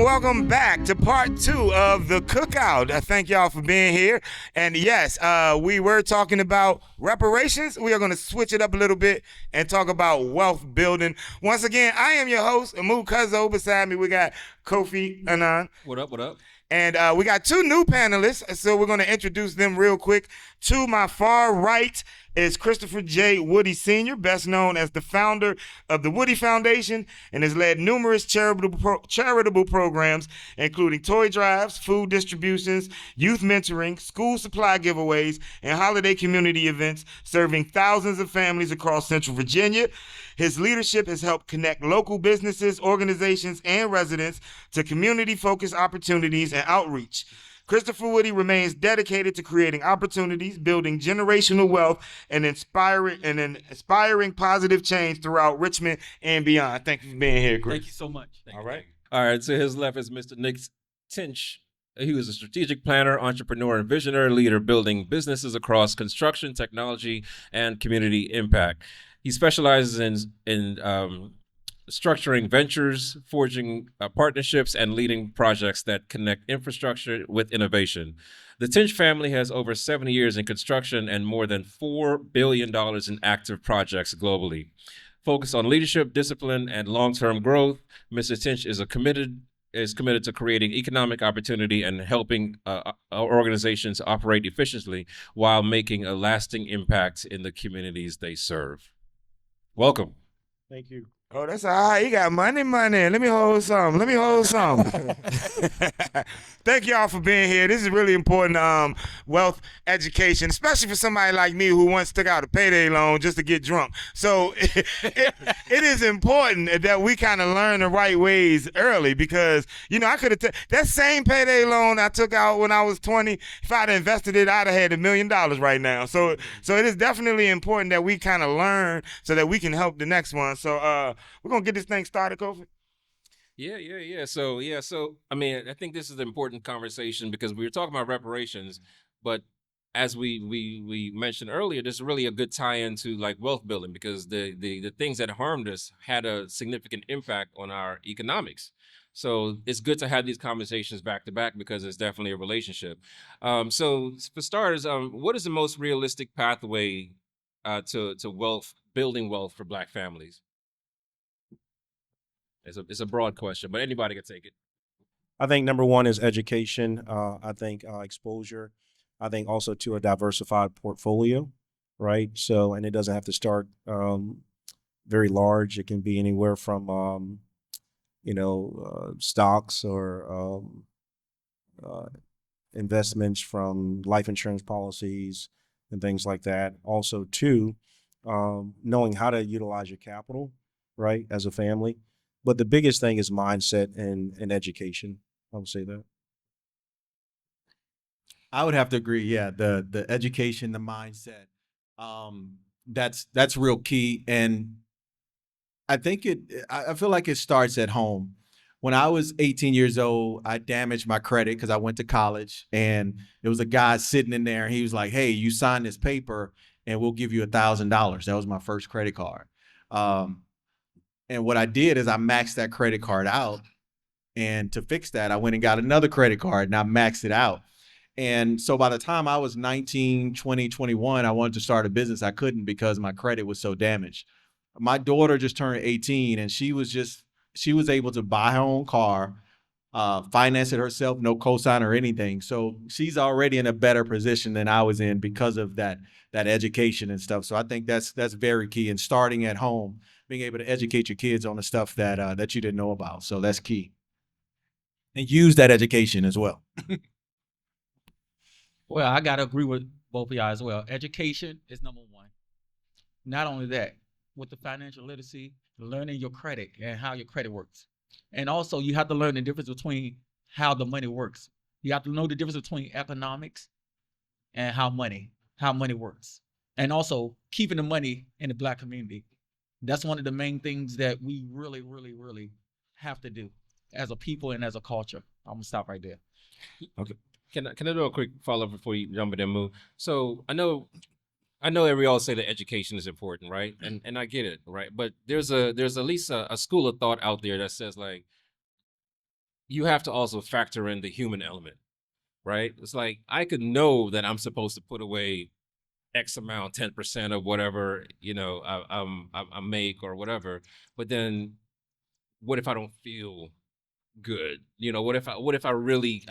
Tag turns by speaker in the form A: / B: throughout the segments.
A: welcome back to part 2 of the Cookout. Thank y'all for being here. And yes, we were talking about reparations. We are going to switch it up a little bit and talk about wealth building. Once again, I am your host, Mu Cuzzo. Beside me, we got Kofi Annan.
B: What up, what up?
A: And we got 2 new panelists, so we're going to introduce them real quick. To my far right is Christopher J. Woody Sr., best known as the founder of the Woody Foundation, and has led numerous charitable programs, including toy drives, food distributions, youth mentoring, school supply giveaways, and holiday community events, serving thousands of families across Central Virginia. His leadership has helped connect local businesses, organizations, and residents to community-focused opportunities and outreach. Christopher Woody remains dedicated to creating opportunities, building generational wealth, and inspiring positive change throughout Richmond and beyond. Thank you for being here, Chris.
C: Thank you so much.
A: All right.
B: All right, to his left is Mr. Nick Tinch. He was a strategic planner, entrepreneur, and visionary leader building businesses across construction, technology, and community impact. He specializes in structuring ventures, forging partnerships, and leading projects that connect infrastructure with innovation. The Tinch family has over 70 years in construction and more than $4 billion in active projects globally. Focused on leadership, discipline, and long-term growth, Mr. Tinch is committed to creating economic opportunity and helping organizations operate efficiently while making a lasting impact in the communities they serve. Welcome.
C: Thank you.
A: Oh, that's all right. You got money. Let me hold some. Thank y'all for being here. This is really important wealth education, especially for somebody like me who once took out a payday loan just to get drunk. So it is important that we kind of learn the right ways early because, I could have that same payday loan I took out when I was 20, if I'd invested it, I'd have had $1 million right now. So it is definitely important that we kind of learn so that we can help the next one. So we're going to get this thing started, Kofi.
B: Yeah. So, I mean, I think this is an important conversation because we were talking about reparations, but as we mentioned earlier, this is really a good tie-in to like wealth building because the things that harmed us had a significant impact on our economics. So it's good to have these conversations back to back because it's definitely a relationship. So for starters, what is the most realistic pathway to building wealth for Black families? It's a broad question, but anybody can take it.
C: I think number one is education. I think exposure. I think also to a diversified portfolio, right? So, and it doesn't have to start very large. It can be anywhere from, stocks or investments from life insurance policies and things like that. Also, too, knowing how to utilize your capital, right, as a family. But the biggest thing is mindset and education. I would say that.
D: I would have to agree. Yeah, the education, the mindset, that's real key. And I think I feel like it starts at home. When I was 18 years old, I damaged my credit because I went to college, and there was a guy sitting in there, and he was like, "Hey, you sign this paper, and we'll give you $1,000." That was my first credit card. And what I did is I maxed that credit card out. And to fix that, I went and got another credit card and I maxed it out. And so by the time I was 19, 20, 21, I wanted to start a business. I couldn't because my credit was so damaged. My daughter just turned 18 and she was able to buy her own car, finance it herself, no cosign or anything. So she's already in a better position than I was in because of that education and stuff. So I think that's very key. And starting at home, being able to educate your kids on the stuff that you didn't know about. So that's key. And use that education as well.
E: Well, I got to agree with both of y'all as well. Education is number one. Not only that, with the financial literacy, learning your credit and how your credit works. And also you have to learn the difference between how the money works. You have to know the difference between economics and how money works. And also keeping the money in the Black community. That's one of the main things that we really, really, really have to do as a people and as a culture. I'm gonna stop right there.
B: Okay. Can I do a quick follow-up before you jump in and move? So I know we all say that education is important, right? And I get it, right? But there's at least a school of thought out there that says like, you have to also factor in the human element, right? It's like I could know that I'm supposed to put away X amount, 10% of whatever, I make or whatever. But then what if I don't feel good? What if I really,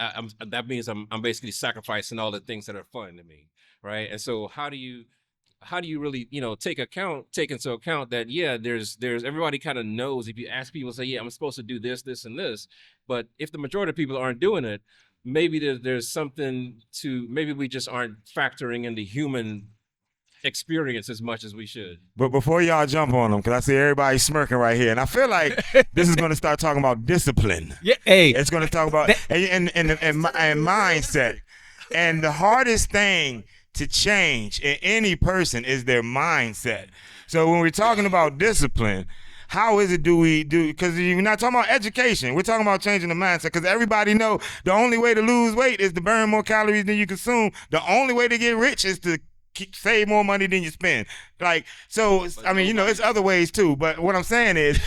B: that means I'm basically sacrificing all the things that are fun to me, right? And so how do you really, take into account that, yeah, there's everybody kind of knows. If you ask people, say, yeah, I'm supposed to do this, this, and this. But if the majority of people aren't doing it, maybe there's something to, maybe we just aren't factoring in the human experience as much as we should.
A: But before y'all jump on them, because I see everybody smirking right here, and I feel like this is going to start talking about discipline.
E: Yeah, hey,
A: It's going to talk about and mindset. And the hardest thing to change in any person is their mindset. So when we're talking about discipline, how is it because you're not talking about education, we're talking about changing the mindset, because everybody know the only way to lose weight is to burn more calories than you consume. The only way to get rich is to save more money than you spend. Like, so, I mean, it's other ways too, but what I'm saying is,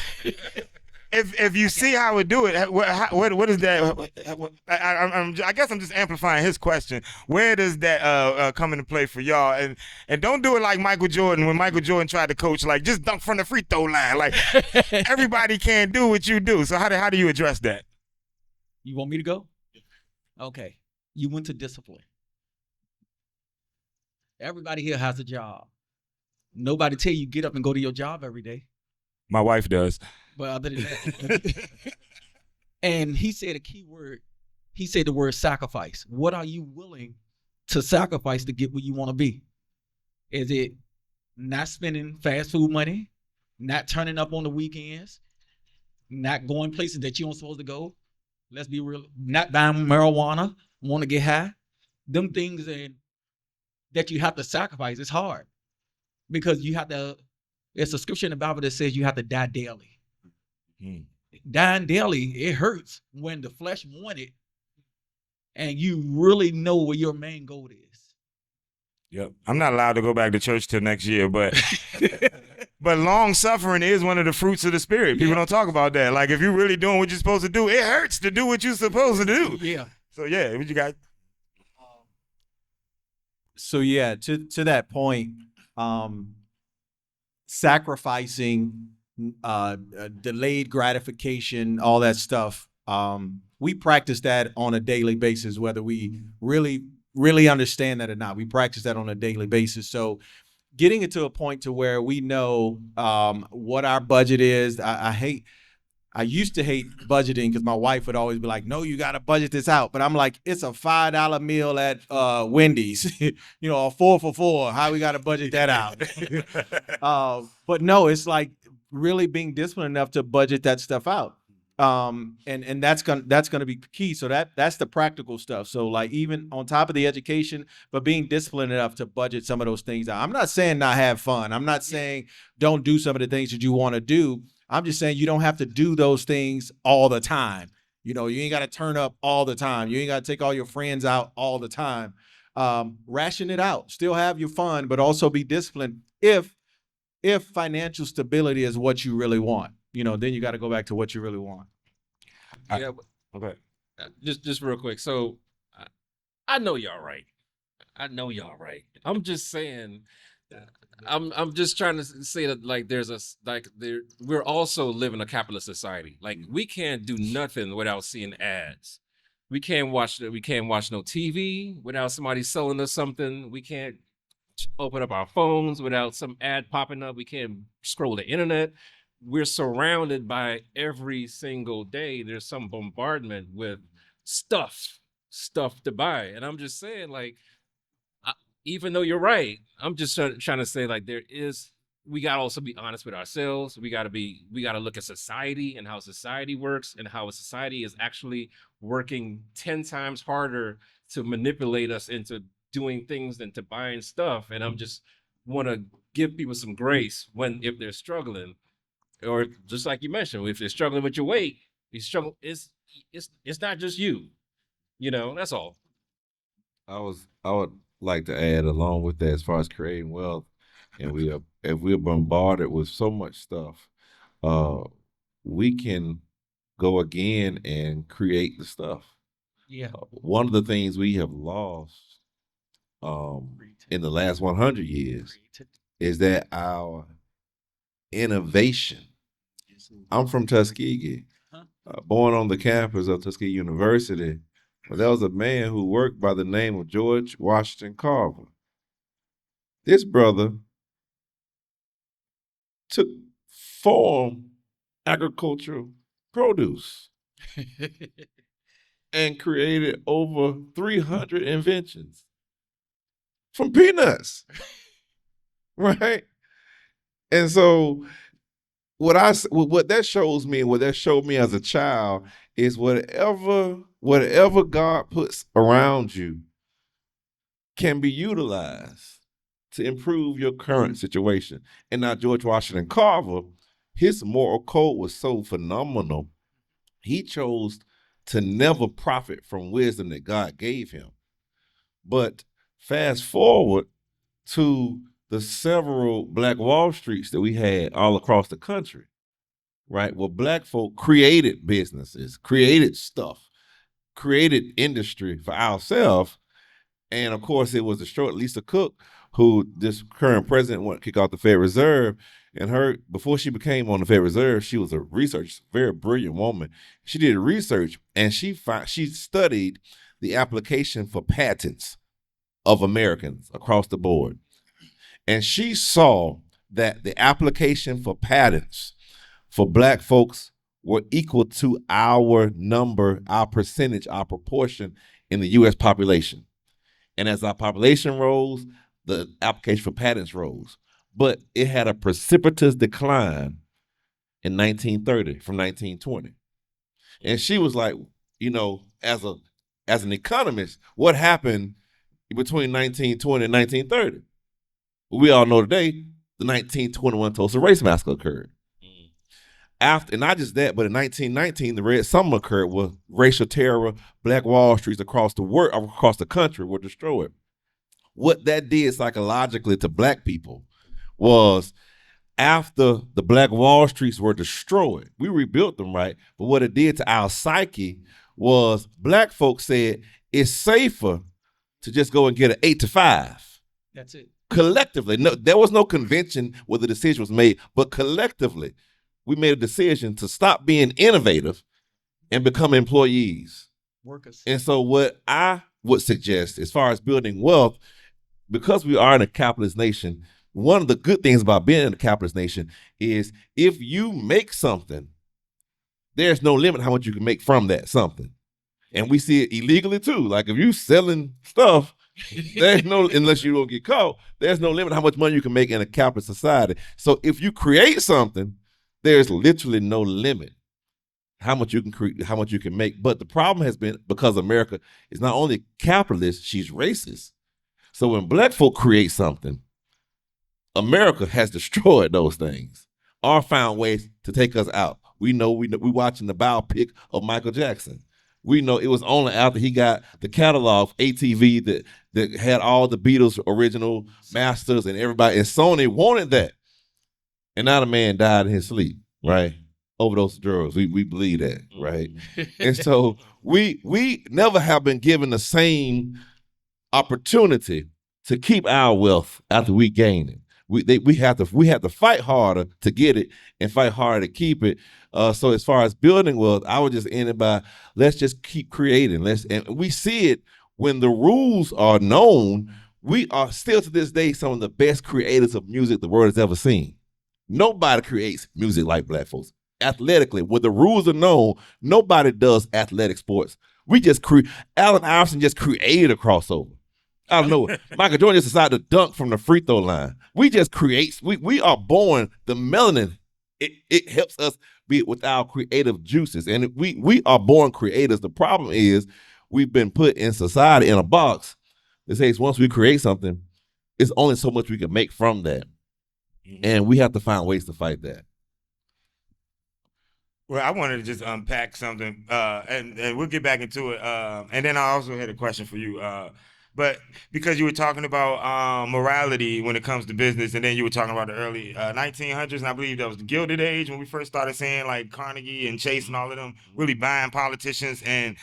A: if you see how we do it, what is that? I guess I'm just amplifying his question. Where does that come into play for y'all? And don't do it like Michael Jordan. When Michael Jordan tried to coach, like, just dunk from the free throw line. Like, everybody can't do what you do. So how do you address that?
E: you want me to go? Okay. You went to discipline. Everybody here has a job. Nobody tell you get up and go to your job every day.
A: My wife does.
E: But other than that, and he said a key word. He said the word sacrifice. What are you willing to sacrifice to get where you want to be? Is it not spending fast food money, not turning up on the weekends, not going places that you aren't supposed to go? Let's be real. Not buying marijuana, want to get high. Them things that you have to sacrifice. It's hard because you have to. It's a scripture in the Bible that says you have to die daily. Dying daily, it hurts when the flesh wants it and you really know where your main goal is.
A: Yep. I'm not allowed to go back to church till next year, but but long suffering is one of the fruits of the spirit. People don't talk about that. Like, if you're really doing what you're supposed to do, it hurts to do what you're supposed to do.
E: Yeah.
A: So yeah, what you got?
D: So yeah, to that point, sacrificing, delayed gratification, all that stuff. We practice that on a daily basis, whether we really understand that or not. We practice that on a daily basis. So getting it to a point to where we know what our budget is. I used to hate budgeting because my wife would always be like, no, you got to budget this out. But I'm like, it's a $5 meal at Wendy's, a 4 for $4. How we got to budget that out? But no, it's like really being disciplined enough to budget that stuff out. And that's gonna be key. So that's the practical stuff. So like even on top of the education, but being disciplined enough to budget some of those things out. I'm not saying not have fun. I'm not saying don't do some of the things that you want to do. I'm just saying you don't have to do those things all the time. You ain't got to turn up all the time. You ain't got to take all your friends out all the time. Ration it out. Still have your fun, but also be disciplined. If financial stability is what you really want, then you got to go back to what you really want.
B: Yeah.
A: Okay.
B: Just real quick. So I know y'all right. I'm just saying. I'm just trying to say that we're also living a capitalist society. Like, we can't do nothing without seeing ads. We can't watch no TV without somebody selling us something. We can't open up our phones without some ad popping up. We can't scroll the internet. We're surrounded by every single day. There's some bombardment with stuff to buy. And I'm just saying, like, even though you're right, I'm just trying to say, like, we got to also be honest with ourselves. We got to look at society and how society works and how a society is actually working 10 times harder to manipulate us into doing things than to buying stuff. And I'm just want to give people some grace if they're struggling, or just like you mentioned, if they're struggling with your weight, it's not just you, that's all.
F: I would like to add along with that, as far as creating wealth, and if we're bombarded with so much stuff, we can go again and create the stuff.
E: Yeah.
F: One of the things we have lost in the last 100 years is that our innovation. I'm from Tuskegee, born on the campus of Tuskegee University. But there was a man who worked by the name of George Washington Carver. This brother took farm agricultural produce and created over 300 inventions from peanuts, right? And so what that shows me, and what that showed me as a child, is whatever God puts around you can be utilized to improve your current situation. And now George Washington Carver, his moral code was so phenomenal. He chose to never profit from wisdom that God gave him. But fast forward to the several Black Wall Streets that we had all across the country, right? Well, Black folk created businesses, created stuff, created industry for ourselves. And of course, it was the short Lisa Cook, who this current president wanted to kick off the Federal Reserve. And her, before she became on the Federal Reserve, she was a researcher, very brilliant woman. She did research, and she studied the application for patents of Americans across the board. And she saw that the application for patents for Black folks were equal to our number, our percentage, our proportion in the U.S. population. And as our population rose, the application for patents rose. But it had a precipitous decline in 1930 from 1920. And she was like, you know, as an economist, what happened between 1920 and 1930? We all know today the 1921 Tulsa Race Massacre occurred. After, and not just that, but in 1919, the Red Summer occurred, where racial terror, Black Wall Streets across the country were destroyed. What that did psychologically to Black people was, after the Black Wall Streets were destroyed, we rebuilt them, right? But what it did to our psyche was Black folks said it's safer to just go and get an 8 to 5.
E: That's it.
F: Collectively, no, there was no convention where the decision was made, but collectively, we made a decision to stop being innovative and become employees.
E: Workers.
F: And so what I would suggest, as far as building wealth, because we are in a capitalist nation, one of the good things about being in a capitalist nation is if you make something, there's no limit how much you can make from that something. And we see it illegally too. Like if you selling stuff, there's no, unless you don't get caught, there's no limit how much money you can make in a capitalist society. So if you create something, there's literally no limit how much you can create, how much you can make. But the problem has been, because America is not only capitalist, she's racist. So when Black folk create something, America has destroyed those things or found ways to take us out. We watching the biopic of Michael Jackson. We know it was only after he got the catalog ATV that had all the Beatles original masters and everybody, and Sony wanted that. And now the man died in his sleep, right? Overdose of drugs. We believe that, right? And so we never have been given the same opportunity to keep our wealth after we gain it. We have to fight harder to get it and fight harder to keep it. So as far as building wealth, I would just end it by, let's just keep creating. And we see it when the rules are known. We are still to this day some of the best creators of music the world has ever seen. Nobody creates music like Black folks. Athletically, when the rules are known, nobody does athletic sports. We just Allen Iverson just created a crossover. I don't know. Michael Jordan just decided to dunk from the free throw line. We just create. We are born, the melanin. It helps us be with our creative juices, and we are born creators. The problem is we've been put in society in a box that says once we create something, it's only so much we can make from that, and we have to find ways to fight that.
A: Well, I wanted to just unpack something, and we'll get back into it. And then I also had a question for you. But because you were talking about morality when it comes to business, and then you were talking about the early 1900s, and I believe that was the Gilded Age when we first started seeing like Carnegie and Chase and all of them really buying politicians and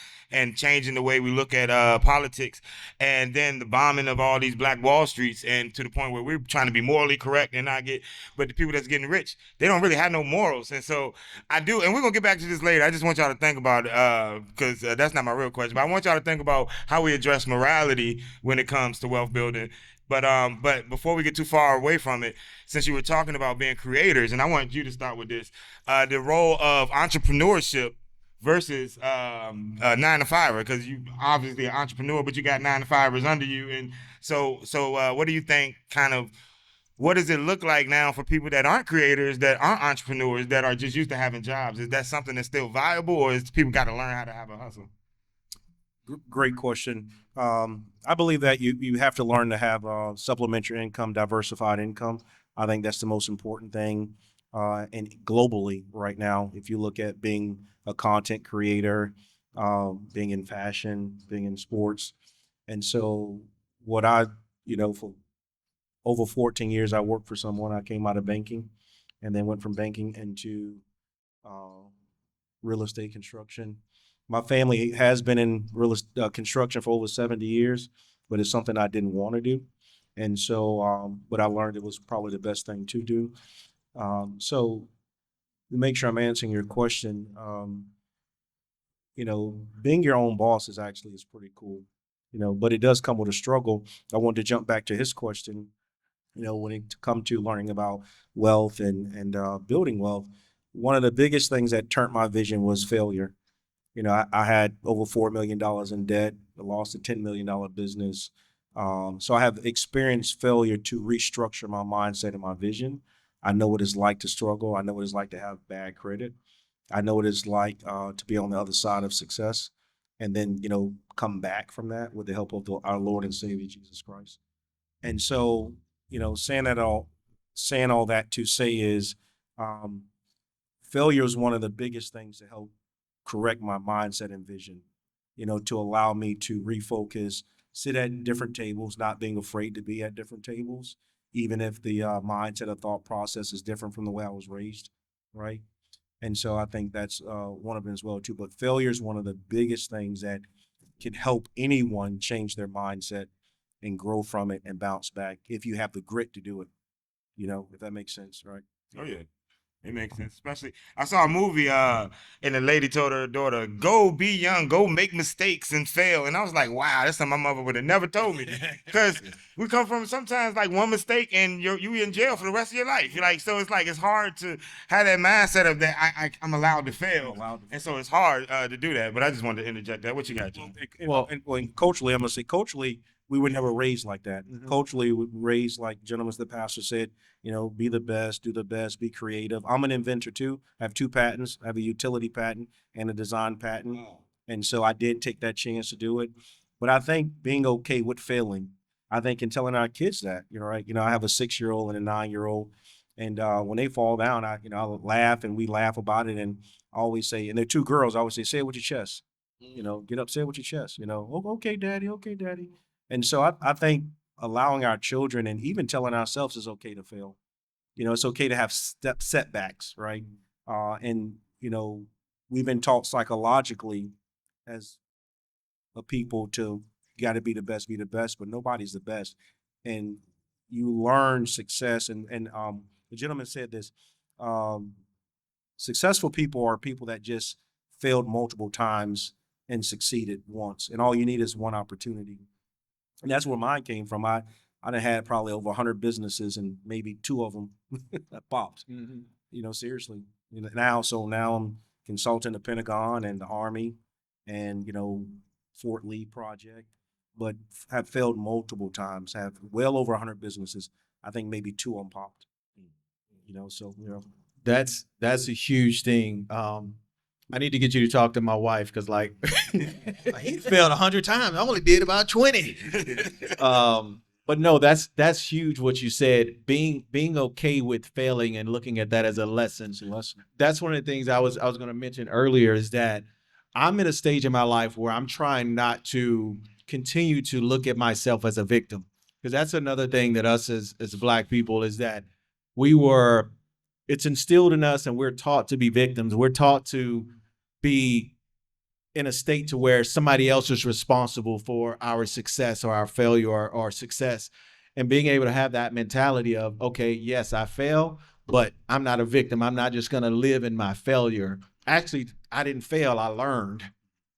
A: changing the way we look at politics, and then the bombing of all these Black Wall Streets, and to the point where we're trying to be morally correct and not get, but the people that's getting rich, they don't really have no morals, and so I do, and we're gonna get back to this later. I just want y'all to think about it because that's not my real question, but I want y'all to think about how we address morality when it comes to wealth building. But before we get too far away from it, since you were talking about being creators, and I want you to start with this, the role of entrepreneurship versus 9-to-5er, because you obviously an entrepreneur, but you got 9-to-5ers under you, and so what do you think? Kind of, what does it look like now for people that aren't creators, that aren't entrepreneurs, that are just used to having jobs? Is that something that's still viable, or is people got to learn how to have a hustle?
C: Great question. I believe that you have to learn to have supplementary income, diversified income. I think that's the most important thing. And globally right now, if you look at being a content creator, being in fashion, being in sports. And so what for over 14 years, I worked for someone. I came out of banking and then went from banking into real estate construction. My family has been in construction for over 70 years, but it's something I didn't want to do. And so, but I learned it was probably the best thing to do. So to make sure I'm answering your question, being your own boss is pretty cool, but it does come with a struggle. I wanted to jump back to his question, when it come to learning about wealth and building wealth. One of the biggest things that turned my vision was failure. I had over $4 million in debt. I lost a $10 million business. So I have experienced failure to restructure my mindset and my vision. I know what it's like to struggle. I know what it's like to have bad credit. I know what it's like to be on the other side of success and then, come back from that with the help of our Lord and Savior, Jesus Christ. And so, saying all that to say is failure is one of the biggest things to help correct my mindset and vision, to allow me to refocus, sit at different tables, not being afraid to be at different tables, even if the mindset or thought process is different from the way I was raised, right? And so I think that's one of them as well too. But failure is one of the biggest things that can help anyone change their mindset and grow from it and bounce back if you have the grit to do it, if that makes sense, right?
A: Oh yeah. It makes sense. Especially, I saw a movie, and the lady told her daughter, "Go be young, go make mistakes and fail." And I was like, "Wow, that's something my mother would have never told me." Because we come from sometimes like one mistake and you in jail for the rest of your life. You're like, so it's hard to have that mindset of that I'm allowed to fail, and so it's hard to do that. But I just wanted to interject that. What you got, Jim?
C: And culturally, I'm gonna say culturally, we were never raised like that. Mm-hmm. Culturally, we were raised like gentlemen, the pastor said, be the best, do the best, be creative. I'm an inventor too. I have 2 patents. I have a utility patent and a design patent. Oh. And so I did take that chance to do it. But I think being okay with failing, I think, and telling our kids that, right? I have a 6-year-old and a 9-year-old. And when they fall down, I laugh and we laugh about it. And I always say, and they're 2 girls, I always say it with your chest. Get up, say it with your chest. Okay, daddy, okay, daddy. And so I think allowing our children and even telling ourselves it's okay to fail. It's okay to have setbacks, right? And we've been taught psychologically as a people to got to be the best, but nobody's the best. And you learn success. And the gentleman said this, successful people are people that just failed multiple times and succeeded once. And all you need is one opportunity. And that's where mine came from. I done had probably over 100 businesses and maybe 2 of them popped, seriously. Now I'm consulting the Pentagon and the Army and, Fort Lee project, but have failed multiple times, have well over 100 businesses. I think maybe 2 of them popped,
D: That's a huge thing. I need to get you to talk to my wife because, like, he failed 100 times. I only did about 20. But no, that's huge what you said. Being okay with failing and looking at that as a lesson. That's one of the things I was going to mention earlier is that I'm in a stage in my life where I'm trying not to continue to look at myself as a victim, because that's another thing that us as Black people is that it's instilled in us, and we're taught to be victims. We're taught to be in a state to where somebody else is responsible for our success or our failure or success. And being able to have that mentality of, okay, yes, I fail, but I'm not a victim. I'm not just going to live in my failure. Actually, I didn't fail. I learned.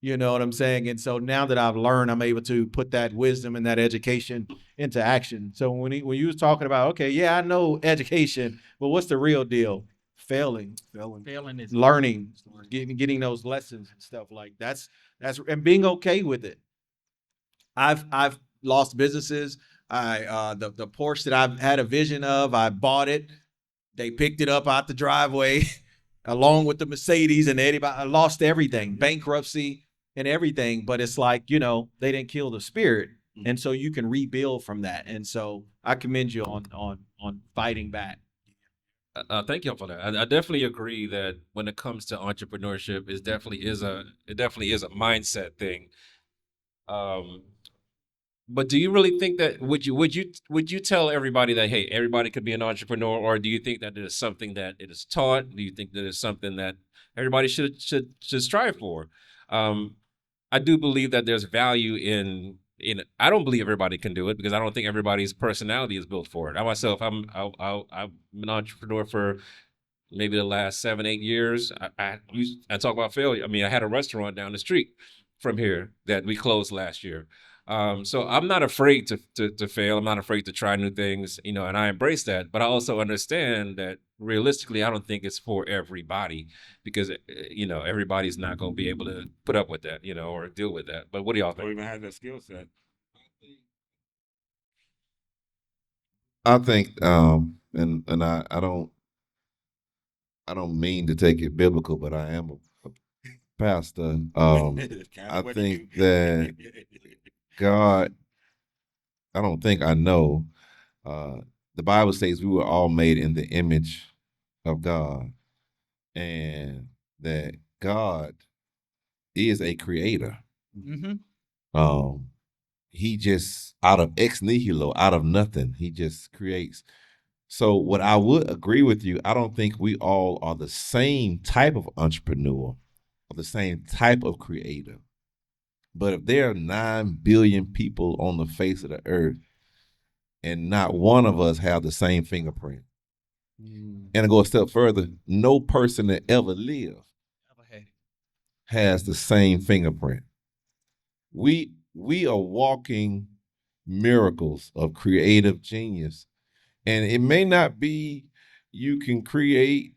D: You know what I'm saying? And so now that I've learned, I'm able to put that wisdom and that education into action. So when you was talking about, okay, yeah, I know education, but what's the real deal? Failing is learning, getting those lessons and stuff like that's and being okay with it. I've lost businesses. The Porsche that I've had a vision of, I bought it. They picked it up out the driveway along with the Mercedes, and I lost everything, bankruptcy and everything. But it's like, you know, they didn't kill the spirit. And so you can rebuild from that. And so I commend you on fighting back.
B: Thank you for that. I definitely agree that when it comes to entrepreneurship, it definitely is a mindset thing. But do you really think that would you tell everybody that, hey, everybody could be an entrepreneur, or do you think that it is something that it is taught? Do you think that it's something that everybody should strive for? I do believe that there's value in. I don't believe everybody can do it because I don't think everybody's personality is built for it. I myself, I'm an entrepreneur for maybe the last 7-8 years. I talk about failure. I mean, I had a restaurant down the street from here that we closed last year. So I'm not afraid to fail. I'm not afraid to try new things, you know, and I embrace that. But I also understand that realistically, I don't think it's for everybody because, you know, everybody's not going to be able to put up with that, you know, or deal with that. But what do y'all think?
A: Or even have that skill set.
F: I think, and I don't mean to take it biblical, but I am a pastor. I think that God, I don't think I know. The Bible says we were all made in the image of God, and that God is a creator.
D: Mm-hmm.
F: He just out of ex nihilo, out of nothing, he just creates. So what I would agree with you, I don't think we all are the same type of entrepreneur or the same type of creator. But if there are 9 billion people on the face of the earth and not one of us have the same fingerprint, and to go a step further, no person that ever lived has the same fingerprint. We are walking miracles of creative genius. And it may not be you can create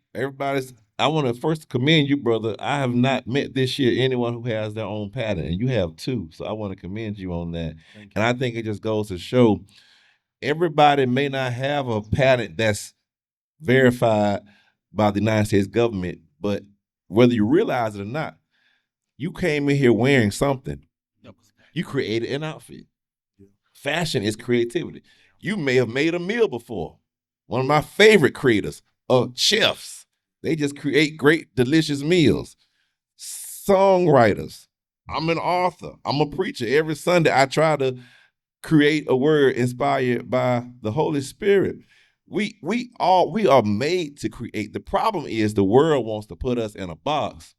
F: I want to first commend you, brother. I have not met this year anyone who has their own patent, and you have 2. So I want to commend you on that. And I think it just goes to show everybody may not have a patent that's verified by the United States government, but whether you realize it or not, you came in here wearing something. You created an outfit. Fashion is creativity. You may have made a meal before. One of my favorite creators are chefs. They just create great, delicious meals. Songwriters. I'm an author. I'm a preacher. Every Sunday, I try to create a word inspired by the Holy Spirit. We are made to create. The problem is the world wants to put us in a box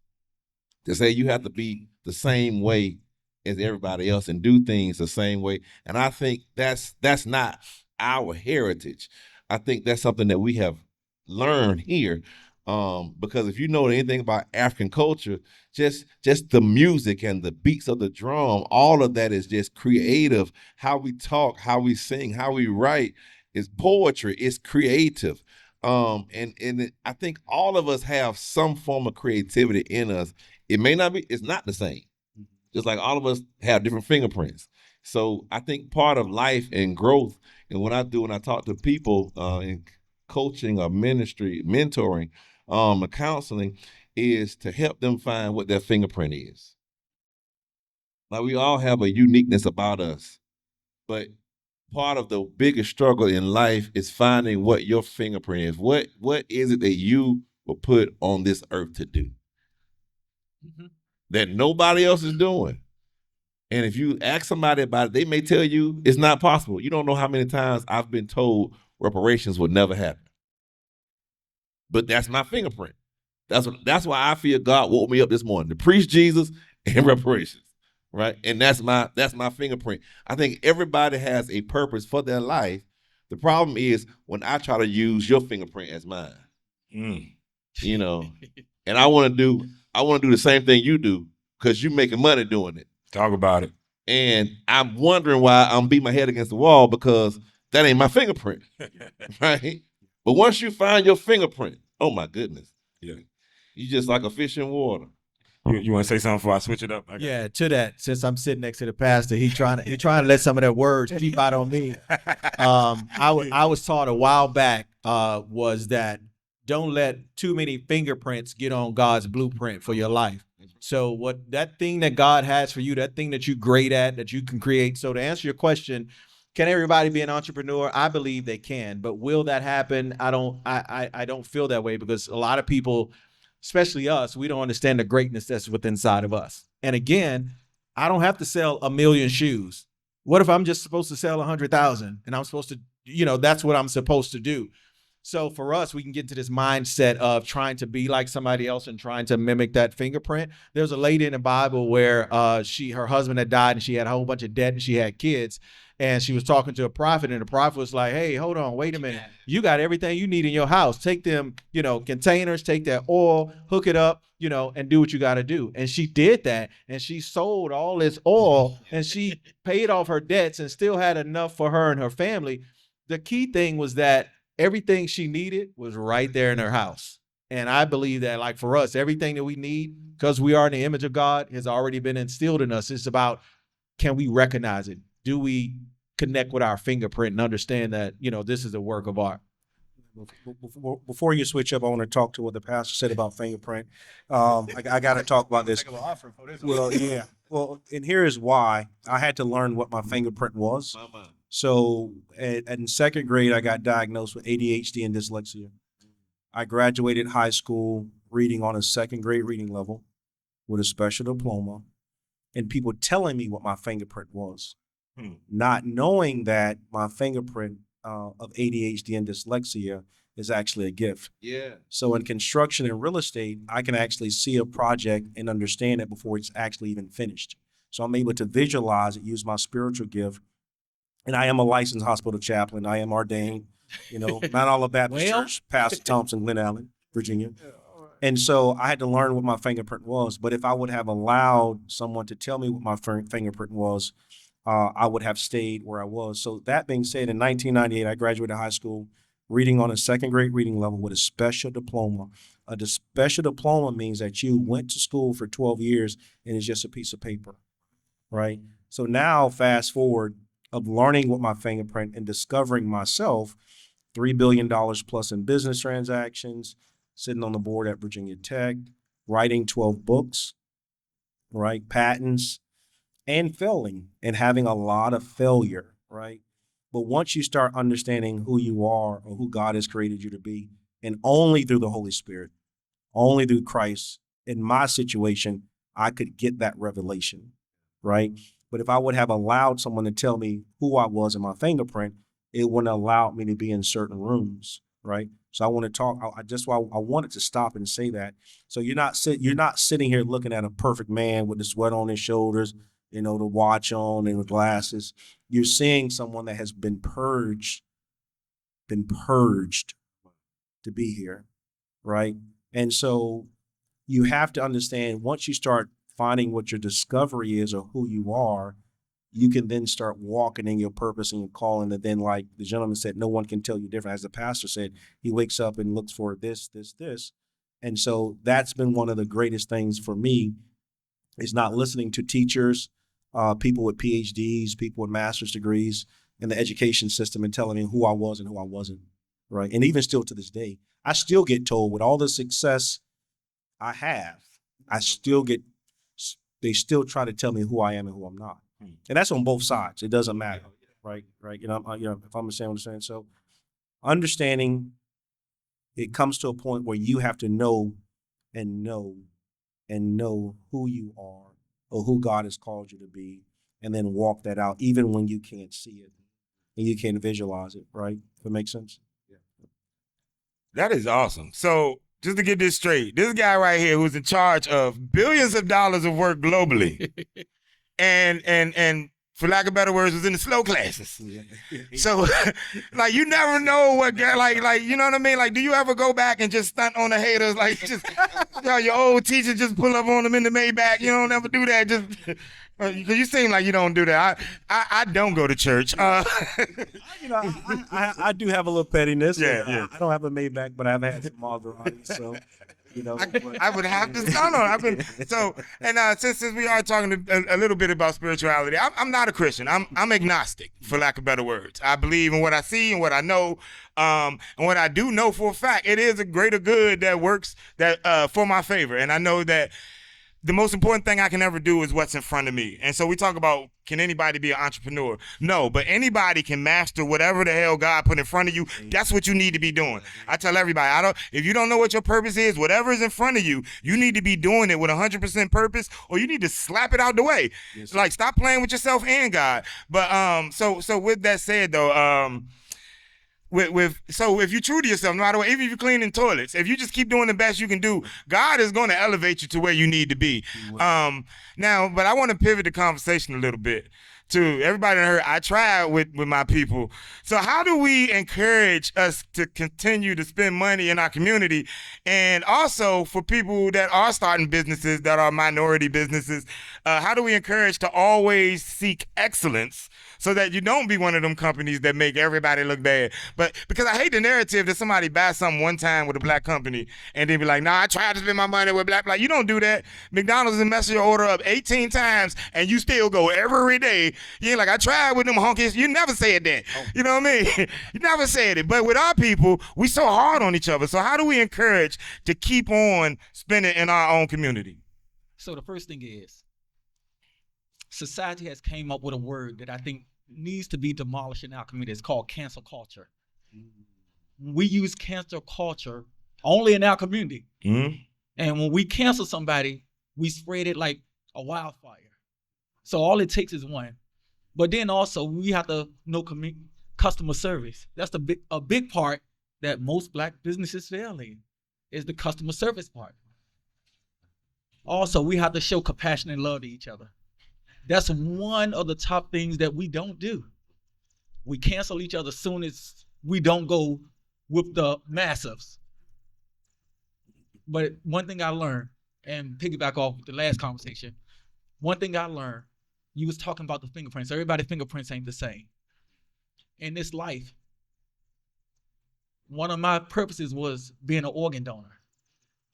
F: to say you have to be the same way as everybody else and do things the same way. And I think that's not our heritage. I think that's something that we have learned here. Because if you know anything about African culture, just the music and the beats of the drum, all of that is just creative. How we talk, how we sing, how we write is poetry. It's creative. I think all of us have some form of creativity in us. It may not be, it's not the same. Just like all of us have different fingerprints. So I think part of life and growth, and when I talk to people in coaching or ministry, mentoring, or counseling, is to help them find what their fingerprint is. Like we all have a uniqueness about us, but part of the biggest struggle in life is finding what your fingerprint is. What is it that you were put on this earth to do? That nobody else is doing. And if you ask somebody about it, they may tell you it's not possible. You don't know how many times I've been told reparations will never happen. But that's my fingerprint. That's why I feel God woke me up this morning to preach Jesus and reparations, right? And that's my fingerprint. I think everybody has a purpose for their life. The problem is when I try to use your fingerprint as mine, you know, and I want to do the same thing you do because you're making money doing it.
A: Talk about it.
F: And I'm wondering why I'm beating my head against the wall because that ain't my fingerprint, right? But once you find your fingerprint, oh my goodness,
A: Yeah.
F: you just like a fish in water.
A: You want to say something before I switch it up? Okay.
D: Yeah, to that, since I'm sitting next to the pastor, he trying to let some of their words peep out on me. I was taught a while back was that don't let too many fingerprints get on God's blueprint for your life. So what that thing that God has for you, that thing that you're great at, that you can create. So to answer your question, can everybody be an entrepreneur? I believe they can, but will that happen? I don't feel that way because a lot of people, especially us, we don't understand the greatness that's within inside of us. And again, I don't have to sell 1 million shoes. What if I'm just supposed to sell 100,000 and I'm supposed to, that's what I'm supposed to do. So for us, we can get into this mindset of trying to be like somebody else and trying to mimic that fingerprint. There's a lady in the Bible where her husband had died and she had a whole bunch of debt and she had kids. And she was talking to a prophet and the prophet was like, hey, hold on, wait a minute. You got everything you need in your house. Take them, containers, take that oil, hook it up, and do what you got to do. And she did that and she sold all this oil and she paid off her debts and still had enough for her and her family. The key thing was that everything she needed was right there in her house. And I believe that, like for us, everything that we need, because we are in the image of God, has already been instilled in us. It's about, can we recognize it? Do we connect with our fingerprint and understand that, this is a work of art?
C: Before you switch up, I want to talk to what the pastor said about fingerprint. I got to talk about this. Well, yeah. Well, and here is why I had to learn what my fingerprint was. So in second grade, I got diagnosed with ADHD and dyslexia. I graduated high school reading on a second grade reading level with a special diploma, and people telling me what my fingerprint was, not knowing that my fingerprint of ADHD and dyslexia is actually a gift.
F: Yeah.
C: So in construction and real estate, I can actually see a project and understand it before it's actually even finished. So I'm able to visualize it, use my spiritual gift. And I am a licensed hospital chaplain. I am ordained, Mount Olive Baptist Church, Pastor Thompson, Glen Allen, Virginia. And so I had to learn what my fingerprint was. But if I would have allowed someone to tell me what my fingerprint was, I would have stayed where I was. So that being said, in 1998, I graduated high school reading on a second grade reading level with a special diploma. The special diploma means that you went to school for 12 years and it's just a piece of paper, right? So now fast forward, of learning what my fingerprint and discovering myself, $3 billion plus in business transactions, sitting on the board at Virginia Tech, writing 12 books, right? Patents, and failing and having a lot of failure, right? But once you start understanding who you are or who God has created you to be, and only through the Holy Spirit, only through Christ, in my situation, I could get that revelation, right? But if I would have allowed someone to tell me who I was in my fingerprint, it wouldn't allow me to be in certain rooms, right? So I want to talk. Just why I wanted to stop and say that. So you're not sitting here looking at a perfect man with the sweat on his shoulders, the watch on and the glasses. You're seeing someone that has been purged to be here, right? And so you have to understand once you start finding what your discovery is or who you are, you can then start walking in your purpose and your calling. And then, like the gentleman said, no one can tell you different. As the pastor said, he wakes up and looks for this. And so that's been one of the greatest things for me is not listening to teachers, people with PhDs, people with master's degrees in the education system and telling me who I was and who I wasn't, right? And even still to this day, I still get told with all the success I have, they still try to tell me who I am and who I'm not. And that's on both sides. It doesn't matter, right? If I'm understanding what I'm saying. So understanding, it comes to a point where you have to know who you are or who God has called you to be and then walk that out, even when you can't see it and you can't visualize it, right? If it makes sense. Yeah.
A: That is awesome. So just to get this straight, this guy right here who's in charge of billions of dollars of work globally, and for lack of better words, was in the slow classes. So, like, you never know what guy, like, you know what I mean? Like, do you ever go back and just stunt on the haters? Like, just, you know, your old teacher just pull up on them in the Maybach. You don't ever do that. Just, because you seem like you don't do that. I don't go to church.
C: You know, I do have a little pettiness.
A: Yeah.
C: I don't have a Maybach, but I've had some Maseratis, so. You know,
A: I would have to start on. Since we are talking a little bit about spirituality, I'm not a Christian. I'm agnostic, for lack of better words. I believe in what I see and what I know, and what I do know for a fact. It is a greater good that works for my favor, and I know that the most important thing I can ever do is what's in front of me. And so we talk about, can anybody be an entrepreneur? No, but anybody can master whatever the hell God put in front of you. That's what you need to be doing. I tell everybody, if you don't know what your purpose is, whatever is in front of you, you need to be doing it with 100% purpose, or you need to slap it out the way. Yes, like, stop playing with yourself and God. But so with that said though, so if you're true to yourself, no matter what, even if you're cleaning toilets, if you just keep doing the best you can do, God is going to elevate you to where you need to be. Now, but I want to pivot the conversation a little bit to everybody that heard. I tried with my people. So how do we encourage us to continue to spend money in our community, and also for people that are starting businesses that are minority businesses, how do we encourage to always seek excellence, so that you don't be one of them companies that make everybody look bad? But because I hate the narrative that somebody buys something one time with a black company and then be like, nah, I tried to spend my money with black. Like, you don't do that. McDonald's has messed your order up 18 times and you still go every day. You ain't like, I tried with them honkies. You never said that. You know what I mean? You never said it. But with our people, we so hard on each other. So how do we encourage to keep on spending in our own community?
E: So the first thing is, society has came up with a word that I think needs to be demolished in our community. It's called cancel culture. We use cancel culture only in our community. And when we cancel somebody, we spread it like a wildfire. So all it takes is one. But then also we have to know customer service. That's a big part that most black businesses fail in, is the customer service part. Also, we have to show compassion and love to each other. That's one of the top things that we don't do. We cancel each other as soon as we don't go with the massives. But one thing I learned, and piggyback off the last conversation, one thing I learned, you was talking about the fingerprints. Everybody's fingerprints ain't the same. In this life, one of my purposes was being an organ donor.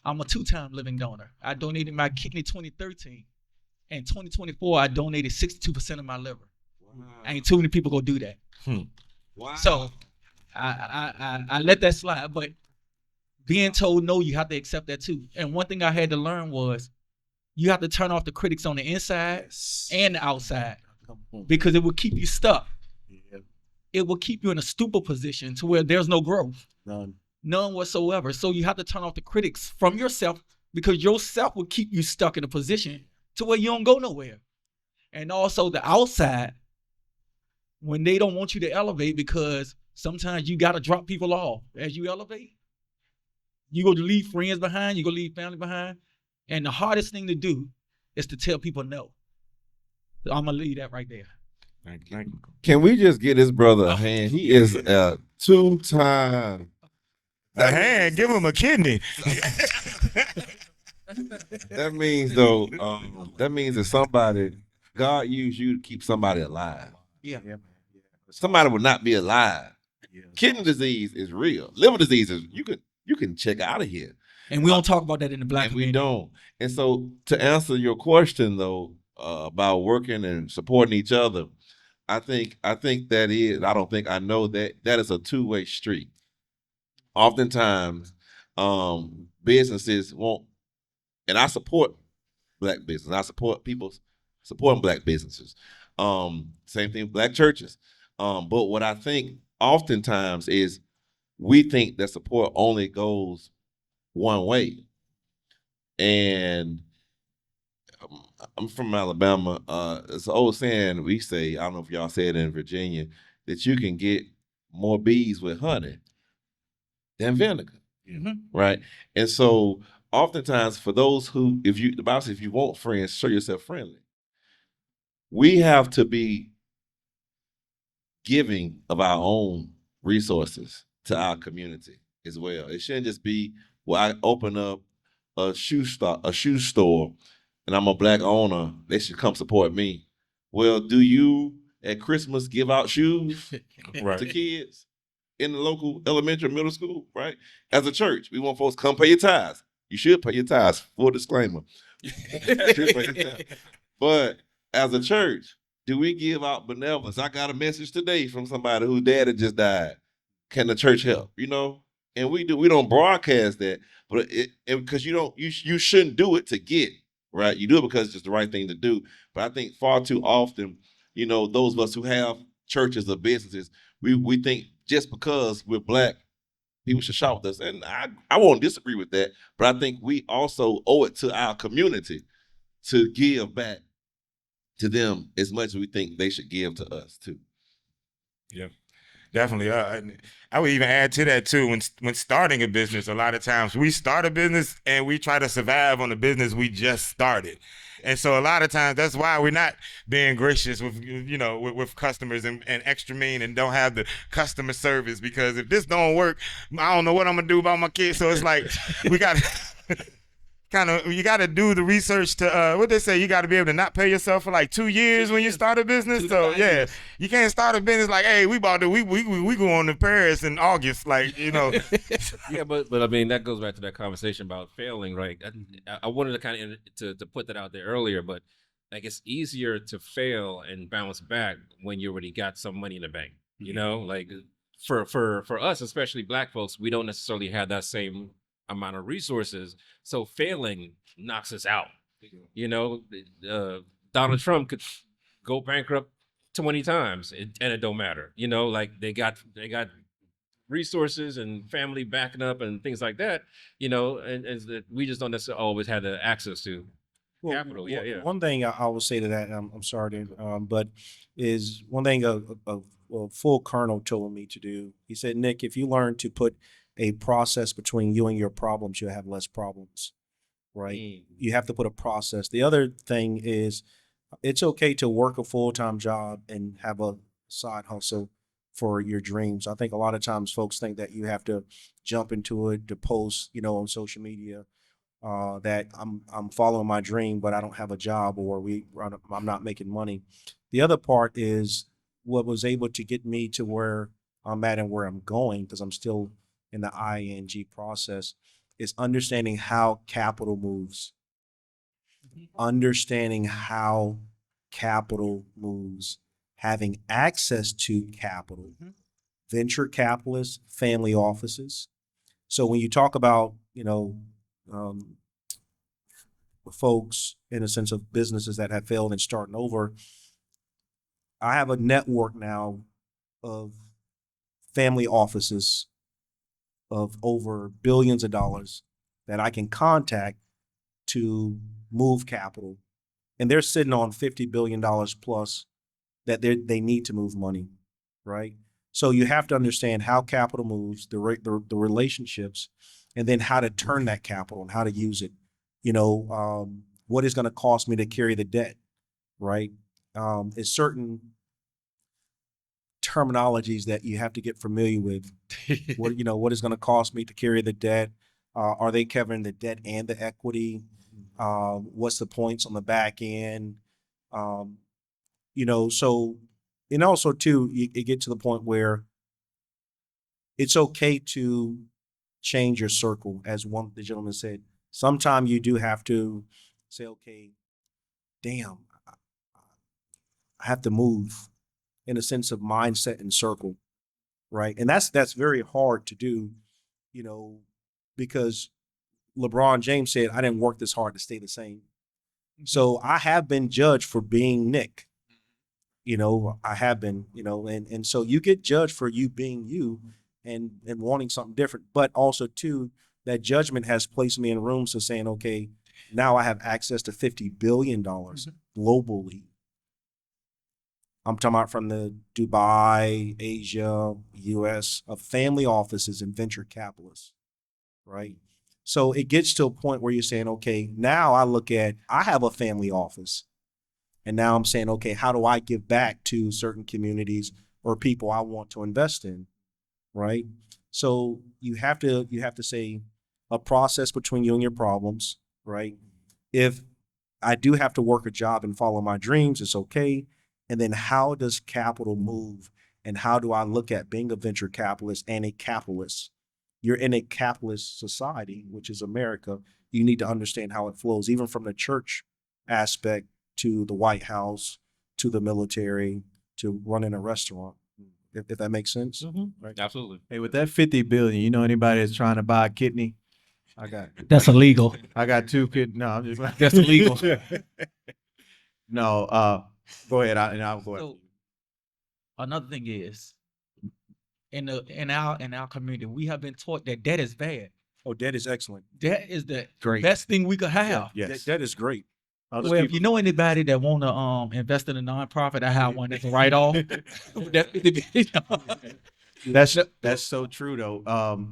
E: I'm a 2-time living donor. I donated my kidney 2013. In 2024, I donated 62% of my liver. Wow. Ain't too many people gonna do that. Wow. So I let that slide, but being told no, you have to accept that too. And one thing I had to learn was you have to turn off the critics on the inside and the outside, because it will keep you stuck. It will keep you in a stupid position to where there's no growth. None whatsoever. So you have to turn off the critics from yourself, because yourself will keep you stuck in a position to where you don't go nowhere. And also the outside, when they don't want you to elevate, because sometimes you got to drop people off as you elevate. You go to leave friends behind, you go leave family behind. And the hardest thing to do is to tell people no. So I'm going to leave that right there.
F: Thank you. Can we just get this brother a hand? He is a 2-time.
A: A hand, give him a kidney.
F: That means though, that means that God used you to keep somebody alive.
E: Yeah.
F: Somebody would not be alive. Kidney disease is real. Liver disease is you can check out of here.
E: And we don't talk about that in the black community.
F: We don't. And so to answer your question though, about working and supporting each other, I think that is, I know that is a two-way street. Oftentimes, businesses won't, and I support black business. I support people supporting black businesses. Same thing with black churches. But what I think oftentimes is we think that support only goes one way. And I'm from Alabama. It's an old saying we say, I don't know if y'all say it in Virginia, that you can get more bees with honey than vinegar. Right? And so oftentimes for those who, if you, the Bible says, if you want friends, show yourself friendly. We have to be giving of our own resources to our community as well. It shouldn't just be, well, I open up a shoe store, and I'm a Black owner. They should come support me. Well, do you at Christmas give out shoes to kids in the local elementary, middle school? Right? As a church, we want folks to come pay your tithes. You should pay your tithes. Full disclaimer. You should pay your tithes. But as a church, do we give out benevolence? I got a message today from somebody whose daddy just died. Can the church help? You know, and we do. We don't broadcast that, but because you shouldn't do it to get right. You do it because it's just the right thing to do. But I think far too often, you know, those of us who have churches or businesses, we think just because we're Black, people should shop with us, and I won't disagree with that. But I think we also owe it to our community to give back to them as much as we think they should give to us too.
A: Yeah, definitely. I would even add to that too. When starting a business, a lot of times we start a business and we try to survive on the business we just started. And so a lot of times that's why we're not being gracious with, you know, with customers and extra mean and don't have the customer service, because if this don't work, I don't know what I'm gonna do about my kids. So it's like we got you got to do the research to what they say, you got to be able to not pay yourself for like 2 years when you start a business. So yeah, you can't start a business like, hey, we go on to Paris in August, like, you know.
B: Yeah, but I mean, that goes back to that conversation about failing, right? I wanted to kind of to put that out there earlier, but like it's easier to fail and bounce back when you already got some money in the bank. You know, like for us, especially Black folks, we don't necessarily have that same amount of resources, so failing knocks us out. You know, Donald Trump could go bankrupt 20 times and it don't matter. You know, like they got resources and family backing up and things like that. You know, and we just don't necessarily always have the access to capital. Yeah.
C: One thing I will say to that, I'm sorry to, but is one thing a full colonel told me to do. He said, Nick, if you learn to put a process between you and your problems, you'll have less problems, right? You have to put a process. The other thing is it's okay to work a full-time job and have a side hustle for your dreams. I think a lot of times folks think that you have to jump into it to post, you know, on social media, that I'm following my dream, but I don't have a job, or I'm not making money. The other part is what was able to get me to where I'm at and where I'm going, because I'm still in the ING process, is understanding how capital moves. Understanding how capital moves, having access to capital, venture capitalists, family offices. So when you talk about, you know, folks in a sense of businesses that have failed and starting over, I have a network now of family offices of over billions of dollars that I can contact to move capital. And they're sitting on $50 billion plus that they need to move money, right? So you have to understand how capital moves, the relationships, and then how to turn that capital and how to use it. You know, what is going to cost me to carry the debt, right? It's certain terminologies that you have to get familiar with. What is going to cost me to carry the debt? Are they covering the debt and the equity? What's the points on the back end? So, and also too, it get to the point where it's okay to change your circle, as the gentleman said. Sometimes you do have to say, okay, damn, I have to move, in a sense of mindset and circle, right? And that's very hard to do, because LeBron James said, I didn't work this hard to stay the same. So I have been judged for being Nick. I have been, and so you get judged for you being you and wanting something different. But also too, that judgment has placed me in rooms of saying, okay, Now I have access to $50 billion globally. I'm talking about from the Dubai, Asia, US, of family offices and venture capitalists, right? So it gets to a point where you're saying, okay, now I have a family office. And now I'm saying, okay, how do I give back to certain communities or people I want to invest in, right? So you have to say a process between you and your problems, right? If I do have to work a job and follow my dreams, it's okay. And then how does capital move? And how do I look at being a venture capitalist and a capitalist? You're in a capitalist society, which is America. You need to understand how it flows, even from the church aspect to the White House, to the military, to running a restaurant, if that makes sense.
B: Right. Absolutely.
D: Hey, with that 50 billion, you know anybody that's trying to buy a kidney?
E: That's illegal.
D: I got 2 kidneys. No, I'm just
E: That's illegal.
D: No, go ahead. I'll go ahead.
E: So another thing is, in our community, we have been taught that debt is bad.
C: Oh, debt is excellent.
E: Debt is the
D: Great.
E: best thing we could have.
D: Yes.
C: That is great.
E: Well, if you know anybody that want to invest in a nonprofit, I have one that's a write-off.
D: That's so true though.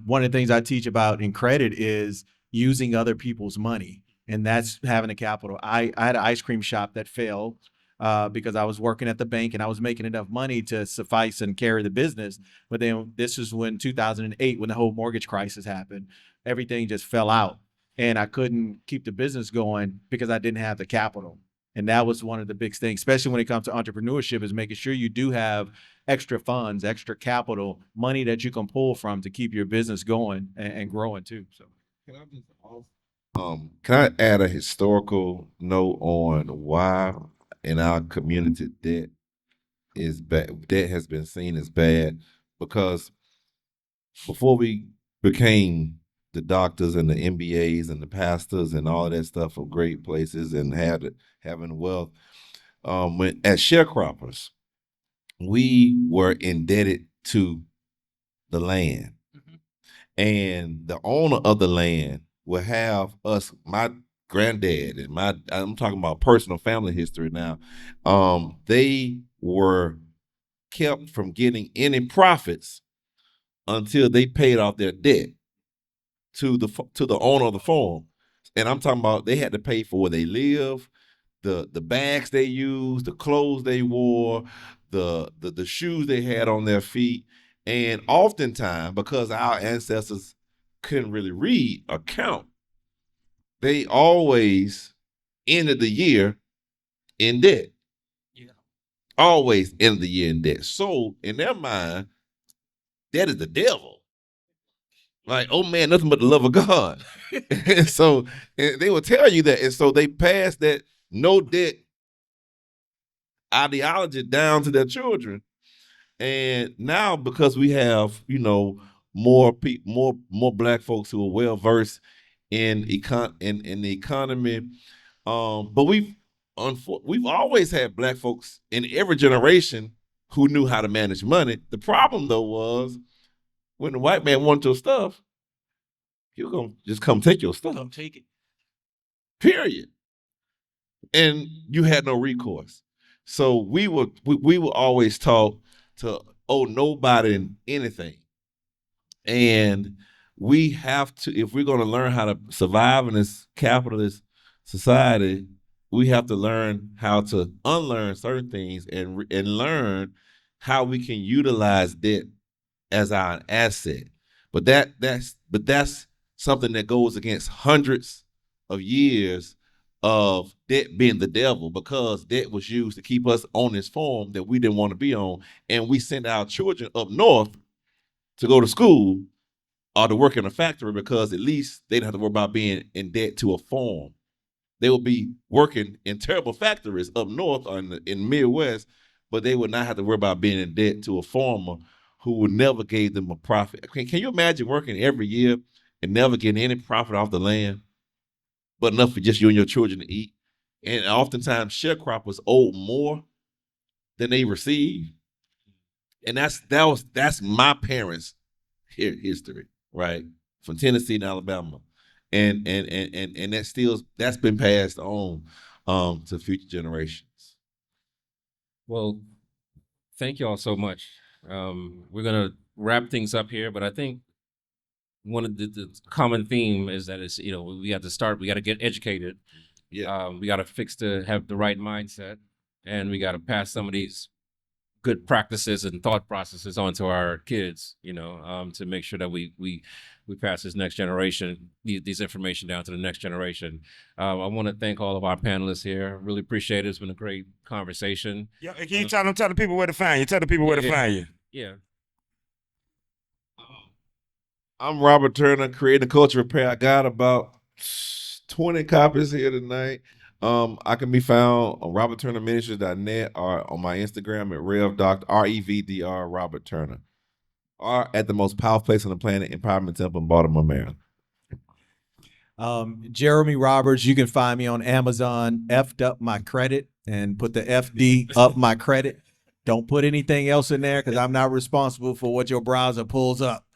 D: One of the things I teach about in credit is using other people's money, and that's having a capital. I had an ice cream shop that failed because I was working at the bank and I was making enough money to suffice and carry the business. But then this is when 2008, when the whole mortgage crisis happened, everything just fell out. And I couldn't keep the business going because I didn't have the capital. And that was one of the big things, especially when it comes to entrepreneurship, is making sure you do have extra funds, extra capital, money that you can pull from to keep your business going and growing too. So
F: can I add a historical note on why in our community debt is bad? Debt has been seen as bad because before we became the doctors and the MBAs and the pastors and all that stuff from great places and having wealth, when as sharecroppers, we were indebted to the land, and the owner of the land will have us, my granddad and I'm talking about personal family history now. They were kept from getting any profits until they paid off their debt to the owner of the farm. And I'm talking about they had to pay for where they live, the bags they used, the clothes they wore, the shoes they had on their feet. And oftentimes, because our ancestors couldn't really read or count, they always ended the year in debt.
E: Yeah.
F: Always ended the year in debt. So in their mind, that is the devil. Like, oh man, nothing but the love of God. And so they will tell you that. And so they pass that no debt ideology down to their children. And now, because we have, more black folks who are well versed in the economy, but we've always had black folks in every generation who knew how to manage money. The problem though was when the white man wanted your stuff, he was gonna just come take your stuff.
E: Come take it.
F: Period. And you had no recourse. So we were always taught to owe nobody anything. And we have to, if we're going to learn how to survive in this capitalist society, we have to learn how to unlearn certain things and learn how we can utilize debt as our asset. But that's something that goes against hundreds of years of debt being the devil, because debt was used to keep us on this farm that we didn't want to be on, and we sent our children up north to go to school or to work in a factory because at least they didn't have to worry about being in debt to a farm. They would be working in terrible factories up north or in Midwest, but they would not have to worry about being in debt to a farmer who would never gave them a profit. Can you imagine working every year and never getting any profit off the land, but enough for just you and your children to eat? And oftentimes sharecroppers owed more than they received. And that's my parents' history, right? From Tennessee to Alabama. and that's been passed on to future generations.
B: Well, thank you all so much. We're gonna wrap things up here, but I think one of the common theme is that it's, we got to get educated.
F: Yeah.
B: We got to have the right mindset, and we got to pass some of these good practices and thought processes onto our kids, to make sure that we pass this next generation, these information down to the next generation. I want to thank all of our panelists here. Really appreciate it. It's been a great conversation.
A: Yeah, can you tell the people where to find you? Tell the people where to find you.
B: Yeah.
F: I'm Robert Turner, creating culture repair. I got about 20 copies here tonight. I can be found on robertturnerministries.net or on my Instagram at RevDr, REVDR, Robert Turner, or at the most powerful place on the planet, Empowerment Temple in Baltimore, Maryland.
D: Jeremy Roberts, you can find me on Amazon, F'd up my credit, and put the FD up my credit. Don't put anything else in there because I'm not responsible for what your browser pulls up.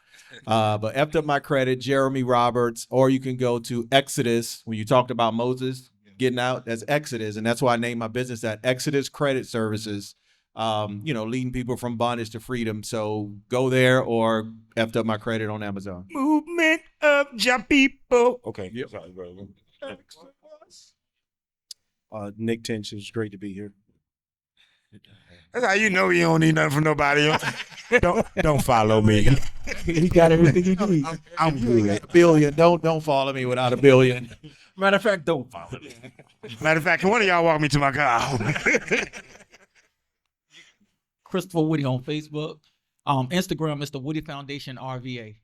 D: But F'd up my credit, Jeremy Roberts, or you can go to Exodus. When you talked about Moses getting out, that's Exodus. And that's why I named my business that, Exodus Credit Services, leading people from bondage to freedom. So go there or F'd up my credit on Amazon.
A: Movement of your people. Okay.
C: Yep.
A: Sorry, bro.
C: Nick Tinch, it's great to be here.
A: That's how you know you don't need nothing from nobody. Don't follow me.
D: He got everything he needs.
A: I'm good.
D: $1 billion. Don't follow me without $1 billion.
B: Matter of fact, don't follow me.
A: Matter of fact, can one of y'all walk me to my car?
E: Christopher Woody on Facebook. Instagram is the Woody Foundation RVA.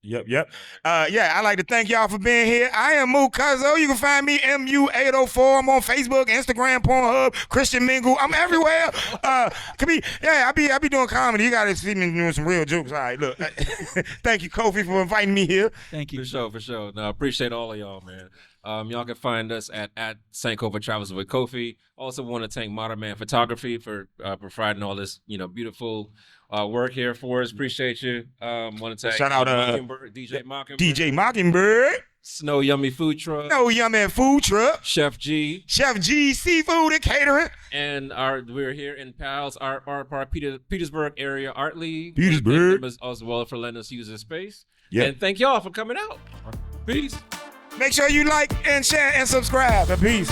A: Yep. I'd like to thank y'all for being here. I am Mu Cuzzo. You can find me MU804. I'm on Facebook, Instagram, Pornhub, Christian Mingle. I'm everywhere. I be doing comedy. You gotta see me doing some real jokes. All right, look. Thank you, Kofi, for inviting me here.
E: Thank you.
B: For sure. No, I appreciate all of y'all, man. Y'all can find us at Sankofa Travels with Kofi. Also want to thank Modern Man Photography for providing all this, beautiful work here for us. Appreciate you. Want to thank
A: Shout out
B: DJ Mockingbird.
A: DJ Mockingbird.
B: Snow Yummy Food Truck.
A: No Yummy Food Truck.
B: Chef G.
A: Chef G Seafood and Catering.
B: And we're here in Pals, our Petersburg area Art League.
A: Petersburg.
B: As well for letting us use this space.
A: Yeah.
B: And thank y'all for coming out. Peace.
A: Make sure you like and share and subscribe. Peace.